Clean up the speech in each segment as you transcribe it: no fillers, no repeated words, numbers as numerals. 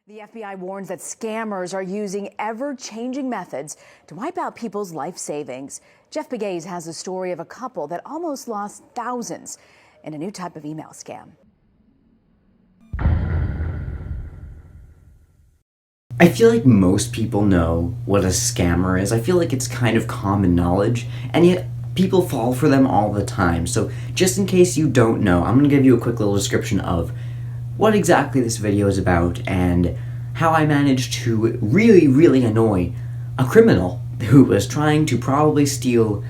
The FBI warns that scammers are using ever-changing methods to wipe out people's life savings. Jeff Begaze has a story of a couple that almost lost thousands in a new type of email scam. I feel like most people know what a scammer is. I feel like it's kind of common knowledge, and yet people fall for them all the time. So just in case you don't know, I'm going to give you a quick little description of what exactly this video is about and how I managed to really annoy a criminal who was trying to probably steal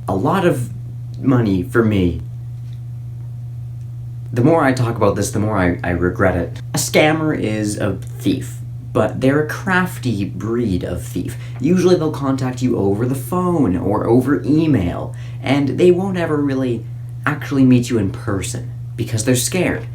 a lot of money from me. The more I talk about this, the more I regret it. A scammer is a thief, but they're a crafty breed of thief. Usually they'll contact you over the phone or over email, and they won't ever really actually meet you in person because they're scared.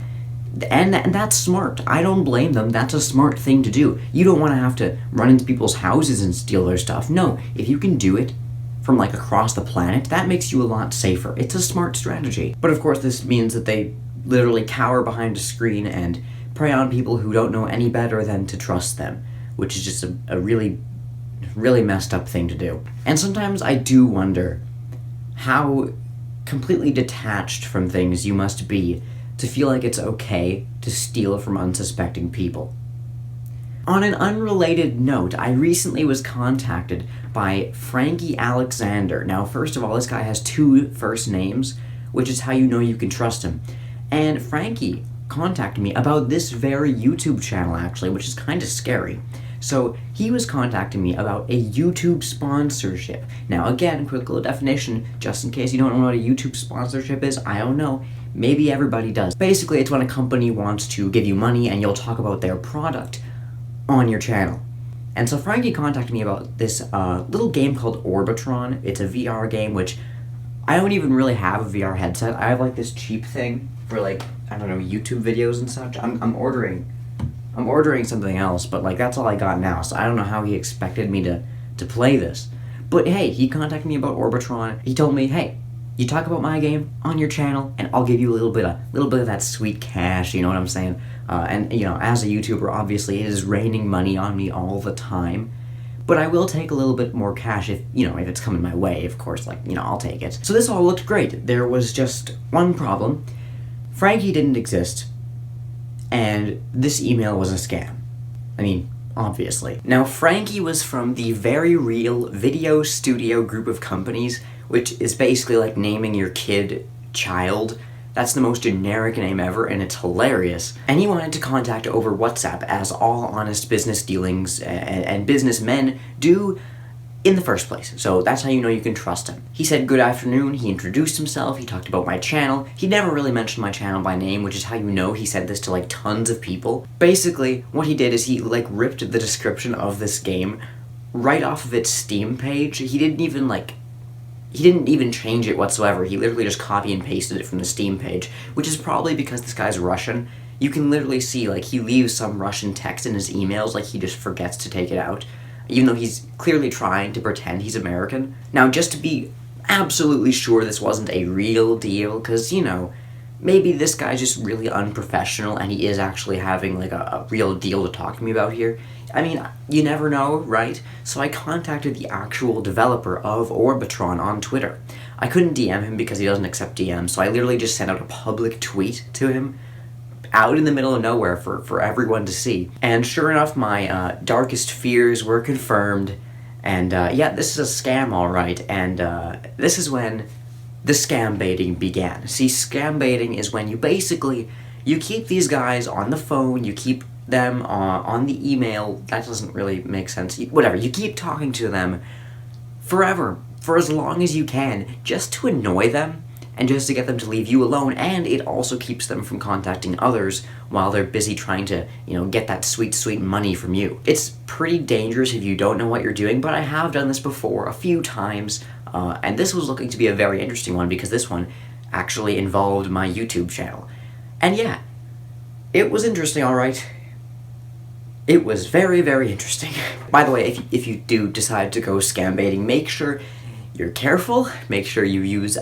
And that's smart. I don't blame them. That's a smart thing to do. You don't want to have to run into people's houses and steal their stuff. No, if you can do it from like across the planet, that makes you a lot safer. It's a smart strategy. But of course this means that they literally cower behind a screen and prey on people who don't know any better than to trust them, which is just a really messed up thing to do. And sometimes I do wonder how completely detached from things you must be to feel like it's okay to steal from unsuspecting people. On an unrelated note, I recently was contacted by Frankie Alexander. Now, first of all, this guy has 2 first names, which is how you know you can trust him. And Frankie contacted me about this very YouTube channel, actually, which is kind of scary. So he was contacting me about a YouTube sponsorship. Now, again, quick little definition, just in case you don't know what a YouTube sponsorship is, I don't know. Maybe everybody does. Basically, it's when a company wants to give you money and you'll talk about their product on your channel. And so Frankie contacted me about this little game called Orbitron. It's a VR game, which I don't even really have a VR headset. I have like this cheap thing for like, I don't know, YouTube videos and such. I'm ordering something else, but like that's all I got now. So I don't know how he expected me to play this. But hey, he contacted me about Orbitron. He told me, hey, you talk about my game on your channel, and I'll give you a little bit of that sweet cash. You know what I'm saying? And you know, as a YouTuber, obviously, it is raining money on me all the time. But I will take a little bit more cash if it's coming my way. Of course, like I'll take it. So this all looked great. There was just one problem: Frankie didn't exist, and this email was a scam. I mean, obviously. Now, Frankie was from the Very Real Video Studio group of companies, which is basically like naming your kid Child. That's the most generic name ever, and it's hilarious. And he wanted to contact over WhatsApp, as all honest business dealings and businessmen do in the first place. So that's how you know you can trust him. He said good afternoon, he introduced himself, he talked about my channel. He never really mentioned my channel by name, which is how you know he said this to like tons of people. Basically, what he did is he like ripped the description of this game right off of its Steam page. He didn't even change it whatsoever. He literally just copy and pasted it from the Steam page, which is probably because this guy's Russian. You can literally see, like, he leaves some Russian text in his emails, like he just forgets to take it out, even though he's clearly trying to pretend he's American. Now, just to be absolutely sure this wasn't a real deal, because, maybe this guy's just really unprofessional and he is actually having, like, a real deal to talk to me about here. I mean, you never know, right? So I contacted the actual developer of Orbitron on Twitter. I couldn't DM him because he doesn't accept DMs, so I literally just sent out a public tweet to him out in the middle of nowhere for everyone to see. And sure enough, my darkest fears were confirmed, and yeah, this is a scam, all right, and this is when the scam baiting began. See, scam baiting is when you keep these guys on the phone, you keep them on the email. That doesn't really make sense. Whatever, you keep talking to them forever, for as long as you can, just to annoy them and just to get them to leave you alone, and it also keeps them from contacting others while they're busy trying to, get that sweet money from you. It's pretty dangerous if you don't know what you're doing, but I have done this before a few times, and this was looking to be a very interesting one because this one actually involved my YouTube channel. And yeah, it was interesting, alright. It was very interesting. By the way, if you do decide to go scam baiting, make sure you're careful, make sure you use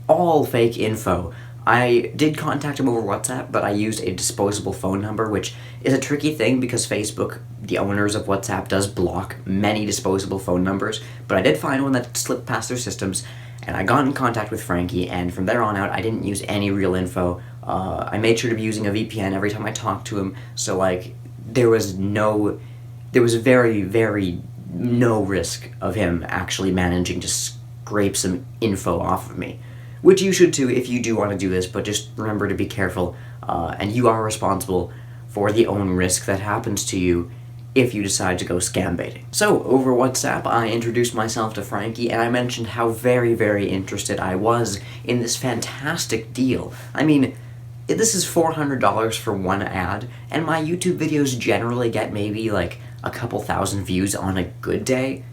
all fake info. I did contact him over WhatsApp, but I used a disposable phone number, which is a tricky thing because Facebook, the owners of WhatsApp, does block many disposable phone numbers, but I did find one that slipped past their systems, and I got in contact with Frankie, and from there on out, I didn't use any real info. I made sure to be using a VPN every time I talked to him, so like, there was very, very no risk of him actually managing to scrape some info off of me. Which you should too if you do want to do this, but just remember to be careful, and you are responsible for the own risk that happens to you if you decide to go scam baiting. So, over WhatsApp, I introduced myself to Frankie, and I mentioned how very, very interested I was in this fantastic deal. I mean, this is $400 for one ad, and my YouTube videos generally get maybe like a couple thousand views on a good day.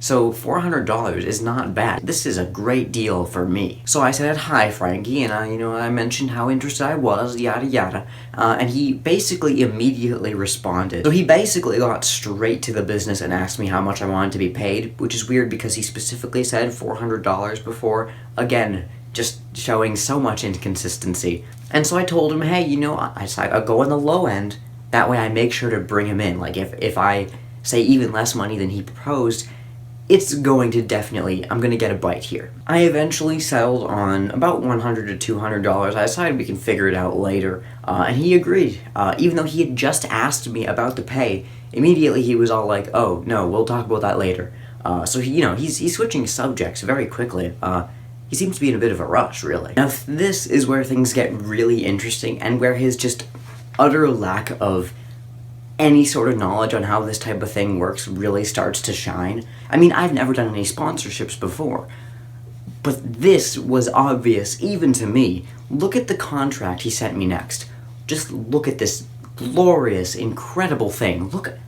So $400 is not bad. This is a great deal for me. So I said, hi Frankie, and I mentioned how interested I was, yada yada, and he basically immediately responded. So he basically got straight to the business and asked me how much I wanted to be paid, which is weird because he specifically said $400 before. Again, just showing so much inconsistency. And so I told him, hey, I'll go on the low end. That way I make sure to bring him in. Like if I say even less money than he proposed, it's going to definitely, I'm going to get a bite here. I eventually settled on about $100 to $200. I decided we can figure it out later, and he agreed. Even though he had just asked me about the pay, immediately he was all like, oh, no, we'll talk about that later. So he's switching subjects very quickly. He seems to be in a bit of a rush, really. Now, this is where things get really interesting, and where his just utter lack of any sort of knowledge on how this type of thing works really starts to shine. I mean, I've never done any sponsorships before, but this was obvious even to me. Look at the contract he sent me next. Just look at this glorious, incredible thing. Look at...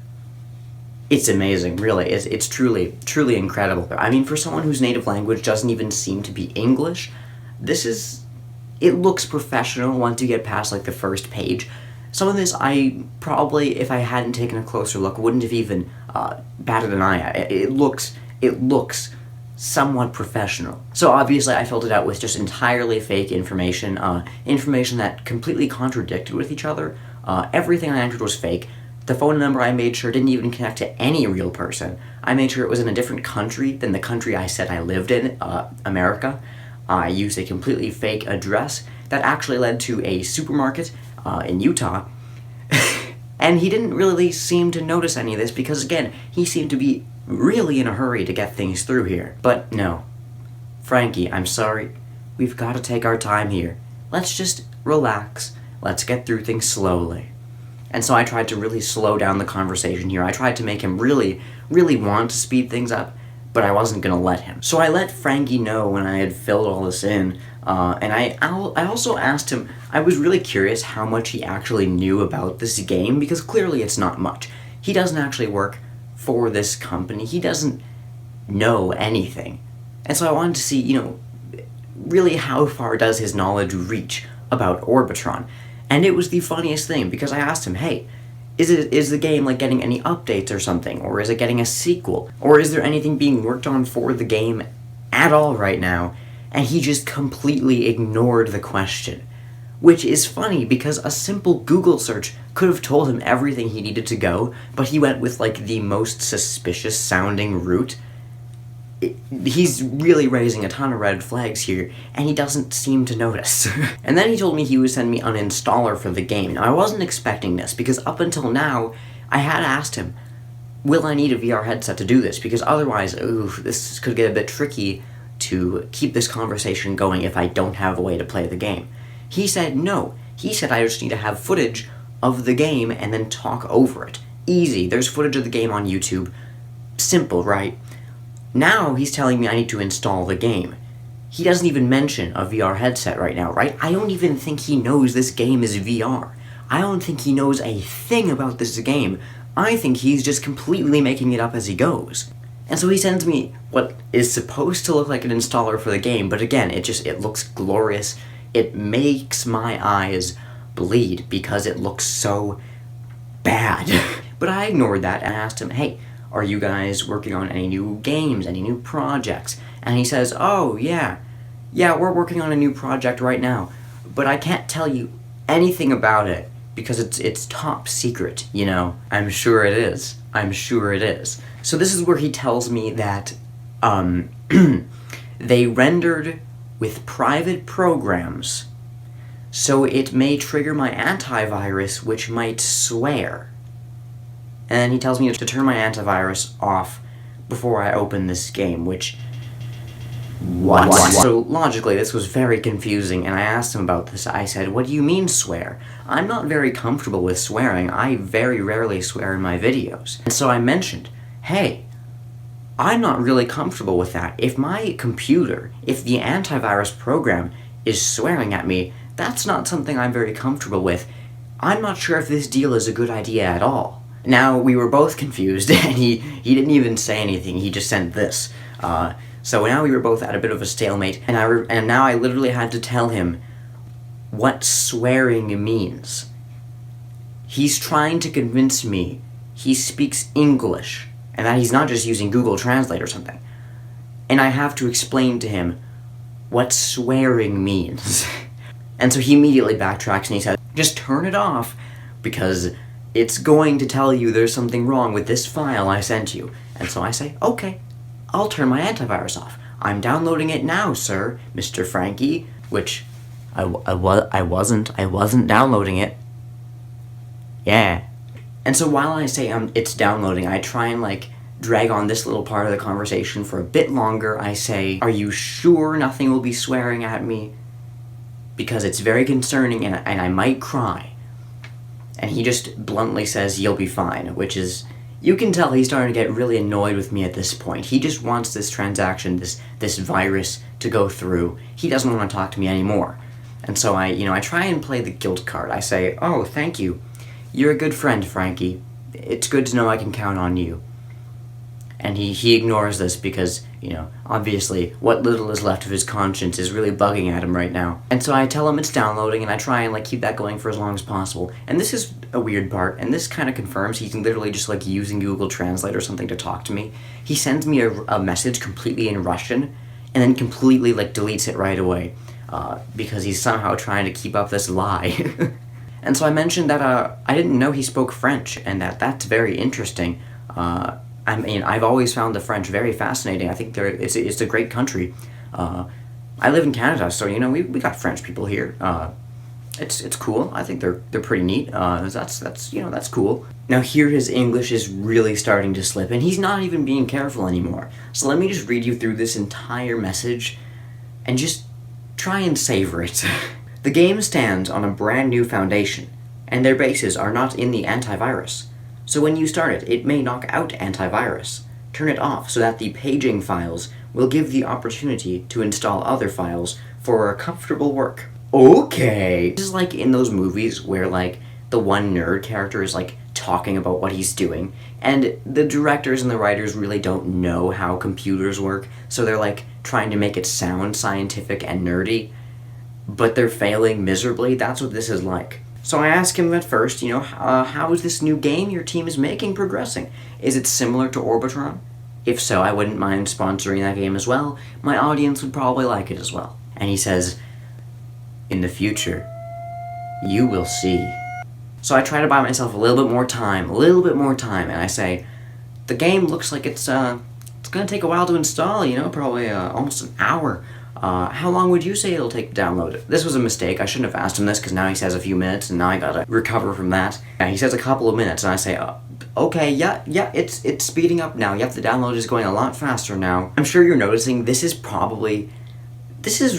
It's amazing, really. It's truly, truly incredible. I mean, for someone whose native language doesn't even seem to be English, this is... It looks professional once you get past, like, the first page. Some of this I probably, if I hadn't taken a closer look, wouldn't have even batted an eye at. It looks somewhat professional. So obviously I filled it out with just entirely fake information, information that completely contradicted with each other. Everything I entered was fake. The phone number I made sure didn't even connect to any real person. I made sure it was in a different country than the country I said I lived in, America. I used a completely fake address that actually led to a supermarket in Utah, and he didn't really seem to notice any of this because, again, he seemed to be really in a hurry to get things through here. But no, Frankie, I'm sorry, we've got to take our time here. Let's just relax, let's get through things slowly. And so I tried to really slow down the conversation here. I tried to make him really, really want to speed things up, but I wasn't gonna let him. So I let Frankie know when I had filled all this in, and I also asked him, I was really curious how much he actually knew about this game, because clearly it's not much. He doesn't actually work for this company. He doesn't know anything. And so I wanted to see, really how far does his knowledge reach about Orbitron? And it was the funniest thing, because I asked him, hey, is the game like getting any updates or something? Or is it getting a sequel? Or is there anything being worked on for the game at all right now? And he just completely ignored the question. Which is funny, because a simple Google search could have told him everything he needed to go, but he went with like the most suspicious sounding route. He's really raising a ton of red flags here, and he doesn't seem to notice. And then he told me he would send me an installer for the game. Now, I wasn't expecting this, because up until now, I had asked him, will I need a VR headset to do this? Because otherwise, this could get a bit tricky to keep this conversation going if I don't have a way to play the game. He said no. He said I just need to have footage of the game and then talk over it. Easy. There's footage of the game on YouTube. Simple, right? Now he's telling me I need to install the game. He doesn't even mention a VR headset right now, right? I don't even think he knows this game is VR. I don't think he knows a thing about this game. I think he's just completely making it up as he goes. And so he sends me what is supposed to look like an installer for the game, but again, it looks glorious. It makes my eyes bleed because it looks so bad. But I ignored that and asked him, hey, are you guys working on any new games, any new projects? And he says, oh, yeah, we're working on a new project right now. but I can't tell you anything about it because it's top secret, you know? I'm sure it is. I'm sure it is. So this is where he tells me that, they rendered with private programs, so it may trigger my antivirus, which might swear. And then he tells me to turn my antivirus off before I open this game, which... What? So logically, this was very confusing, and I asked him about this. I said, what do you mean swear? I'm not very comfortable with swearing. I very rarely swear in my videos. And so I mentioned, hey, I'm not really comfortable with that. If my computer, if the antivirus program is swearing at me, that's not something I'm very comfortable with. I'm not sure if this deal is a good idea at all. Now, we were both confused, and he didn't even say anything. He just sent this. So now we were both at a bit of a stalemate, and now I literally had to tell him what swearing means. He's trying to convince me he speaks English, and that he's not just using Google Translate or something. And I have to explain to him what swearing means. And so he immediately backtracks and he says, just turn it off, because it's going to tell you there's something wrong with this file I sent you. And so I say, okay, I'll turn my antivirus off. I'm downloading it now, sir, Mr. Frankie, which I wasn't downloading it. Yeah. And so while I say it's downloading, I try and drag on this little part of the conversation for a bit longer. I say, are you sure nothing will be swearing at me? Because it's very concerning and I might cry. And he just bluntly says, you'll be fine, which is... You can tell he's starting to get really annoyed with me at this point. He just wants this transaction, this virus, to go through. He doesn't want to talk to me anymore. And so I try and play the guilt card. I say, oh, thank you. You're a good friend, Frankie. It's good to know I can count on you. And he ignores this because, obviously, what little is left of his conscience is really bugging at him right now. And so I tell him it's downloading, and I try and, keep that going for as long as possible. And this is a weird part, and this kind of confirms he's literally just, using Google Translate or something to talk to me. He sends me a message completely in Russian, and then completely, deletes it right away, because he's somehow trying to keep up this lie. And so I mentioned that, I didn't know he spoke French, and that's very interesting. I've always found the French very fascinating. I think it's a great country. I live in Canada, so we got French people here. It's cool. I think they're pretty neat. That's cool. Now here his English is really starting to slip, and he's not even being careful anymore. So let me just read you through this entire message, and just try and savor it. The game stands on a brand new foundation, and their bases are not in the antivirus. So when you start it, it may knock out antivirus. Turn it off so that the paging files will give the opportunity to install other files for a comfortable work. Okay! This is like in those movies where the one nerd character is talking about what he's doing, and the directors and the writers really don't know how computers work, so they're trying to make it sound scientific and nerdy, but they're failing miserably. That's what this is like. So I ask him at first, how is this new game your team is making progressing? Is it similar to Orbitron? If so, I wouldn't mind sponsoring that game as well. My audience would probably like it as well. And he says, in the future, you will see. So I try to buy myself a little bit more time, and I say, the game looks like it's gonna take a while to install, probably almost an hour. How long would you say it'll take to download it? This was a mistake. I shouldn't have asked him this, because now he says a few minutes, and now I gotta recover from that. Yeah, he says a couple of minutes, and I say, okay, yeah, it's speeding up now. Yep, the download is going a lot faster now. I'm sure you're noticing this is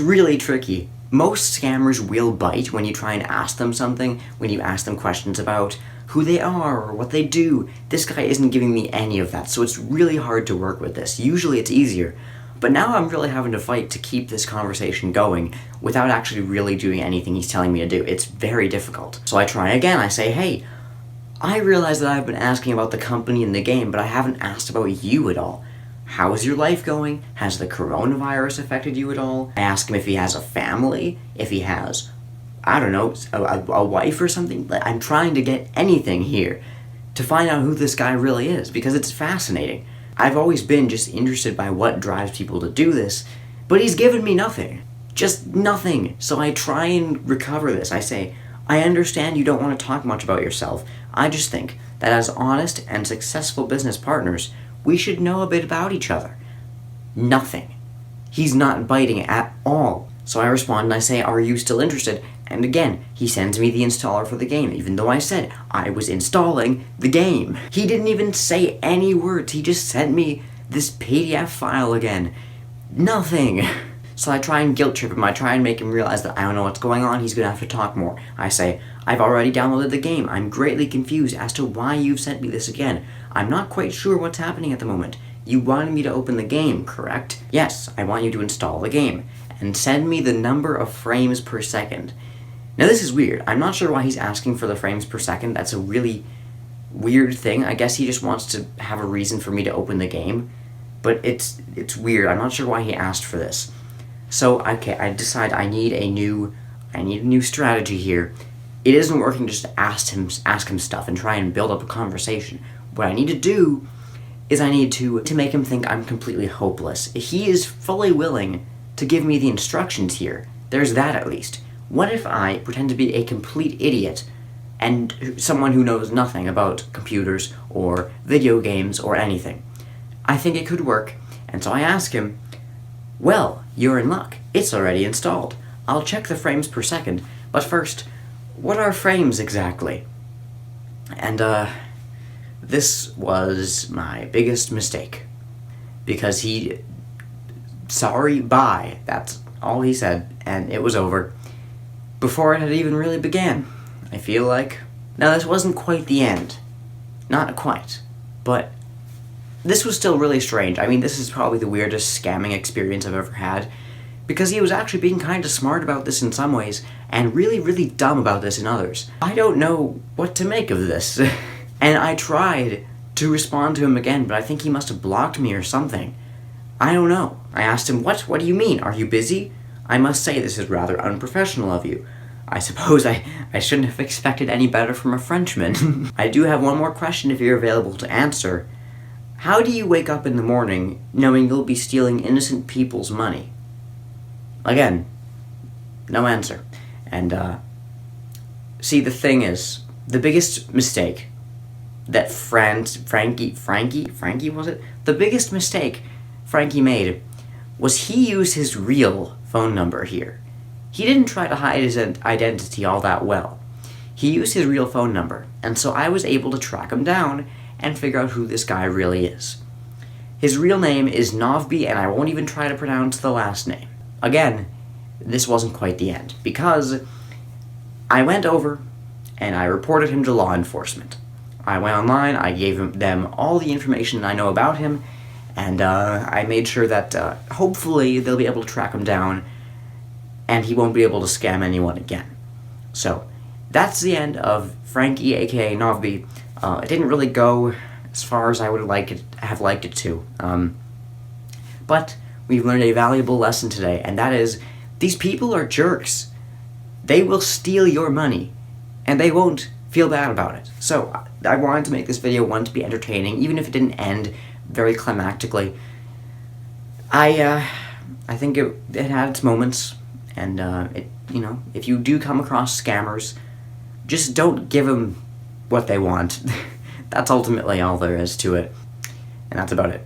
really tricky. Most scammers will bite when you try and ask them something, when you ask them questions about who they are or what they do. This guy isn't giving me any of that, so it's really hard to work with this. Usually it's easier. But now I'm really having to fight to keep this conversation going without actually really doing anything he's telling me to do. It's very difficult. So I try again. I say, hey, I realize that I've been asking about the company and the game, but I haven't asked about you at all. How is your life going? Has the coronavirus affected you at all? I ask him if he has a family, if he has, I don't know, a wife or something. I'm trying to get anything here to find out who this guy really is, because it's fascinating. I've always been just interested by what drives people to do this, but he's given me nothing. Just nothing. So I try and recover this. I say, I understand you don't want to talk much about yourself. I just think that as honest and successful business partners, we should know a bit about each other. Nothing. He's not biting at all. So I respond and I say, are you still interested? And again, he sends me the installer for the game, even though I said I was installing the game. He didn't even say any words. He just sent me this PDF file again. Nothing. So I try and guilt trip him. I try and make him realize that I don't know what's going on. He's going to have to talk more. I say, I've already downloaded the game. I'm greatly confused as to why you've sent me this again. I'm not quite sure what's happening at the moment. You wanted me to open the game, correct? Yes, I want you to install the game and send me the number of frames per second. Now this is weird. I'm not sure why he's asking for the frames per second. That's a really weird thing. I guess he just wants to have a reason for me to open the game. But it's weird. I'm not sure why he asked for this. So, okay, I decide I need a new strategy here. It isn't working just to ask him stuff and try and build up a conversation. What I need to do is I need to make him think I'm completely hopeless. He is fully willing to give me the instructions here. There's that at least. What if I pretend to be a complete idiot and someone who knows nothing about computers or video games or anything? I think it could work, and so I ask him, well, you're in luck. It's already installed. I'll check the frames per second, but first, what are frames exactly? And, this was my biggest mistake. Because sorry, bye. That's all he said, and it was over. Before it had even really began, I feel like. Now, this wasn't quite the end. Not quite. But this was still really strange. I mean, this is probably the weirdest scamming experience I've ever had. Because he was actually being kind of smart about this in some ways, and really, really dumb about this in others. I don't know what to make of this. And I tried to respond to him again, but I think he must have blocked me or something. I don't know. I asked him, what do you mean? Are you busy? I must say this is rather unprofessional of you. I suppose I shouldn't have expected any better from a Frenchman. I do have one more question if you're available to answer. How do you wake up in the morning knowing you'll be stealing innocent people's money? Again, no answer. And, see, the thing is, the biggest mistake that Frankie was it? The biggest mistake Frankie made was he used his real phone number here. He didn't try to hide his identity all that well. He used his real phone number, and so I was able to track him down and figure out who this guy really is. His real name is Novby, and I won't even try to pronounce the last name. Again, this wasn't quite the end, because I went over and I reported him to law enforcement. I went online, I gave them all the information I know about him, and I made sure that hopefully they'll be able to track him down and he won't be able to scam anyone again. So, that's the end of Frankie, aka Novby. It didn't really go as far as I would have liked it to. But we've learned a valuable lesson today, and that is, these people are jerks. They will steal your money, and they won't feel bad about it. So, I wanted to make this video, one, to be entertaining, even if it didn't end very climactically. I think it had its moments, and, if you do come across scammers, just don't give them what they want. That's ultimately all there is to it, and that's about it.